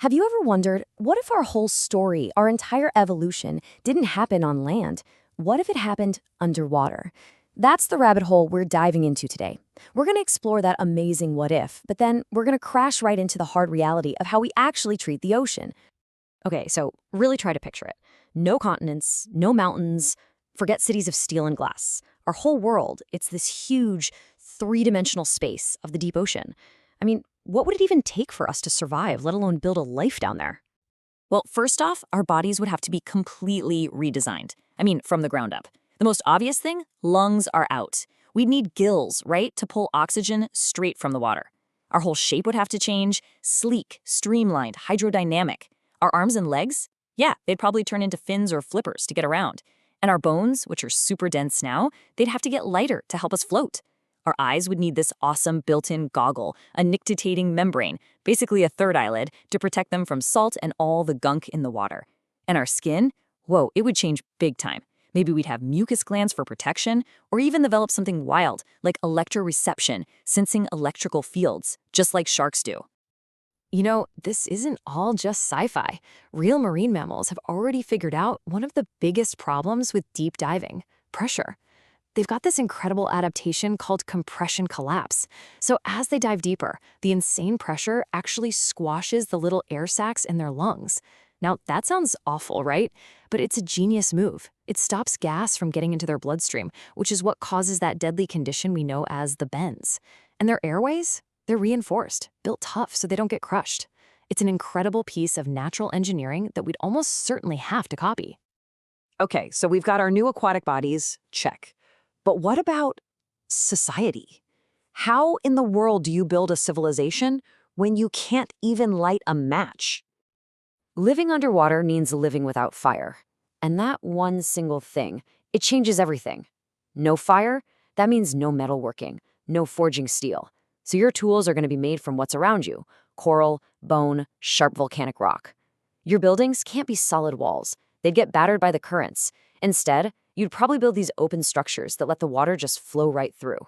Have you ever wondered, what if our whole story, our entire evolution, didn't happen on land? What if it happened underwater? That's the rabbit hole we're diving into today. We're going to explore that amazing what if, but then we're going to crash right into the hard reality of how we actually treat the ocean. Okay, so really try to picture it. No continents, no mountains, forget cities of steel and glass. Our whole world, it's this huge, three-dimensional space of the deep ocean. I mean, what would it even take for us to survive, let alone build a life down there? Well, first off, our bodies would have to be completely redesigned. I mean, from the ground up. The most obvious thing, lungs are out. We'd need gills, right, to pull oxygen straight from the water. Our whole shape would have to change, sleek, streamlined, hydrodynamic. Our arms and legs? Yeah, they'd probably turn into fins or flippers to get around. And our bones, which are super dense now, they'd have to get lighter to help us float. Our eyes would need this awesome built-in goggle, a nictitating membrane, basically a third eyelid, to protect them from salt and all the gunk in the water. And our skin? Whoa, it would change big time. Maybe we'd have mucus glands for protection, or even develop something wild, like electroreception, sensing electrical fields, just like sharks do. You know, this isn't all just sci-fi. Real marine mammals have already figured out one of the biggest problems with deep diving: pressure. They've got this incredible adaptation called compression collapse. So as they dive deeper, the insane pressure actually squashes the little air sacs in their lungs. Now, that sounds awful, right? But it's a genius move. It stops gas from getting into their bloodstream, which is what causes that deadly condition we know as the bends. And their airways? They're reinforced, built tough so they don't get crushed. It's an incredible piece of natural engineering that we'd almost certainly have to copy. Okay, so we've got our new aquatic bodies, check. But what about society? How in the world do you build a civilization when you can't even light a match? Living underwater means living without fire. And that one single thing, it changes everything. No fire, that means no metalworking, no forging steel. So your tools are going to be made from what's around you: coral, bone, sharp volcanic rock. Your buildings can't be solid walls. They'd get battered by the currents. Instead, you'd probably build these open structures that let the water just flow right through.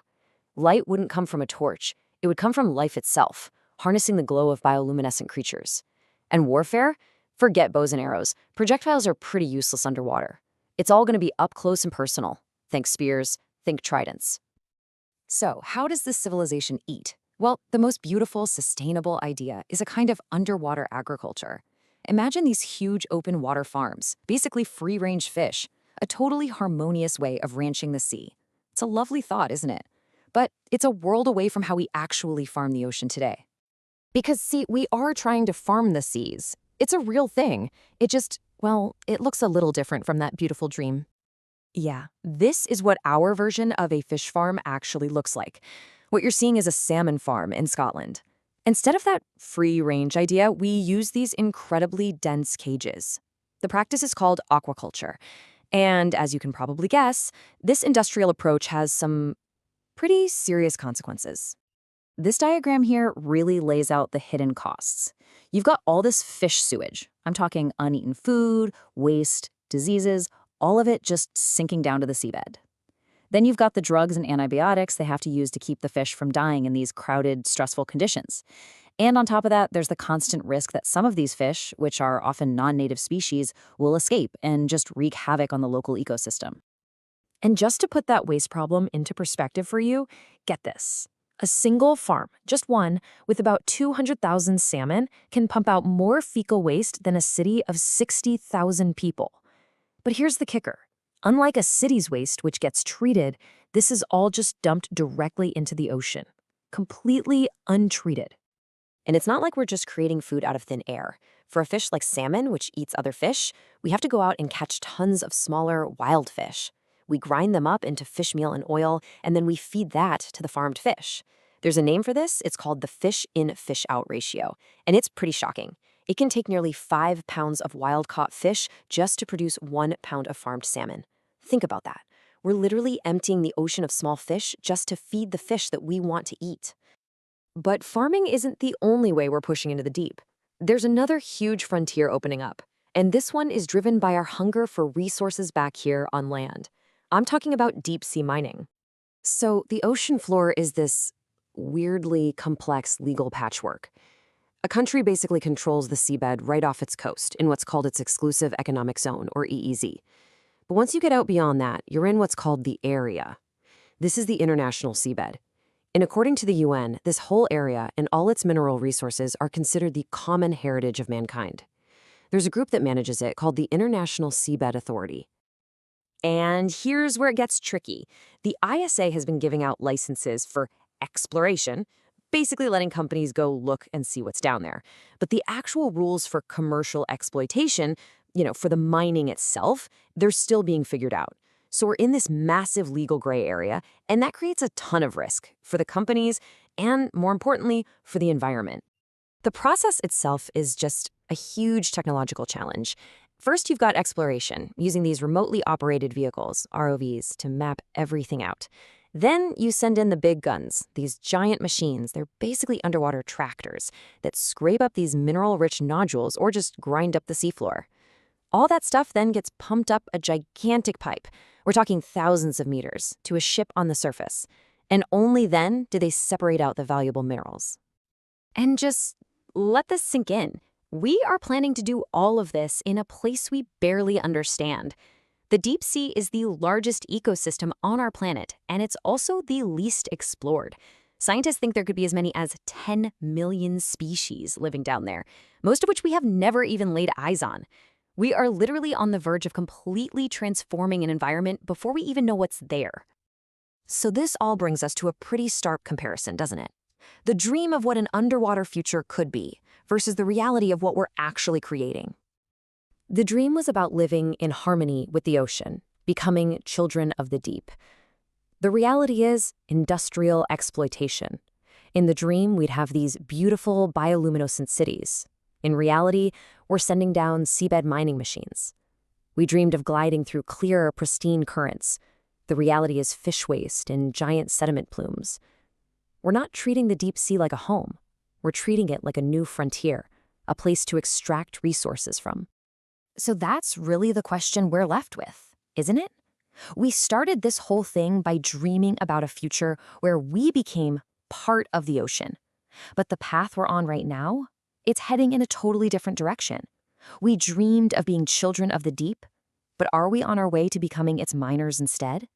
Light wouldn't come from a torch. It would come from life itself, harnessing the glow of bioluminescent creatures. And warfare? Forget bows and arrows. Projectiles are pretty useless underwater. It's all going to be up close and personal. Think spears, think tridents. So, how does this civilization eat? Well, the most beautiful, sustainable idea is a kind of underwater agriculture. Imagine these huge open water farms, basically free-range fish, a totally harmonious way of ranching the sea. It's a lovely thought, isn't it? But it's a world away from how we actually farm the ocean today. Because, see, we are trying to farm the seas. It's a real thing. It just, well, it looks a little different from that beautiful dream. Yeah, this is what our version of a fish farm actually looks like. What you're seeing is a salmon farm in Scotland. Instead of that free-range idea, we use these incredibly dense cages. The practice is called aquaculture. And as you can probably guess, this industrial approach has some pretty serious consequences. This diagram here really lays out the hidden costs. You've got all this fish sewage. I'm talking uneaten food, waste, diseases, all of it just sinking down to the seabed. Then you've got the drugs and antibiotics they have to use to keep the fish from dying in these crowded, stressful conditions. And on top of that, there's the constant risk that some of these fish, which are often non-native species, will escape and just wreak havoc on the local ecosystem. And just to put that waste problem into perspective for you, get this. A single farm, just one, with about 200,000 salmon can pump out more fecal waste than a city of 60,000 people. But here's the kicker. Unlike a city's waste, which gets treated, this is all just dumped directly into the ocean, completely untreated. And it's not like we're just creating food out of thin air. For a fish like salmon, which eats other fish, we have to go out and catch tons of smaller wild fish. We grind them up into fish meal and oil, and then we feed that to the farmed fish. There's a name for this. It's called the fish-in, fish-out ratio, and it's pretty shocking. It can take nearly 5 pounds of wild-caught fish just to produce 1 pound of farmed salmon. Think about that. We're literally emptying the ocean of small fish just to feed the fish that we want to eat. But farming isn't the only way we're pushing into the deep. There's another huge frontier opening up, and this one is driven by our hunger for resources back here on land. I'm talking about deep-sea mining. So the ocean floor is this weirdly complex legal patchwork. A country basically controls the seabed right off its coast in what's called its exclusive economic zone, or EEZ. But once you get out beyond that, you're in what's called the area. This is the international seabed. And according to the UN, this whole area and all its mineral resources are considered the common heritage of mankind. There's a group that manages it called the International Seabed Authority. And here's where it gets tricky. The ISA has been giving out licenses for exploration, basically letting companies go look and see what's down there. But the actual rules for commercial exploitation, for the mining itself, they're still being figured out. So we're in this massive legal gray area, and that creates a ton of risk for the companies and, more importantly, for the environment. The process itself is just a huge technological challenge. First, you've got exploration, using these remotely operated vehicles, ROVs, to map everything out. Then you send in the big guns, these giant machines. They're basically underwater tractors that scrape up these mineral-rich nodules or just grind up the seafloor. All that stuff then gets pumped up a gigantic pipe. We're talking thousands of meters to a ship on the surface. And only then do they separate out the valuable minerals. And just let this sink in. We are planning to do all of this in a place we barely understand. The deep sea is the largest ecosystem on our planet, and it's also the least explored. Scientists think there could be as many as 10 million species living down there, most of which we have never even laid eyes on. We are literally on the verge of completely transforming an environment before we even know what's there. So this all brings us to a pretty stark comparison, doesn't it? The dream of what an underwater future could be versus the reality of what we're actually creating. The dream was about living in harmony with the ocean, becoming children of the deep. The reality is industrial exploitation. In the dream, we'd have these beautiful bioluminescent cities. In reality, we're sending down seabed mining machines. We dreamed of gliding through clear, pristine currents. The reality is fish waste and giant sediment plumes. We're not treating the deep sea like a home. We're treating it like a new frontier, a place to extract resources from. So that's really the question we're left with, isn't it? We started this whole thing by dreaming about a future where we became part of the ocean. But the path we're on right now, it's heading in a totally different direction. We dreamed of being children of the deep, but are we on our way to becoming its miners instead?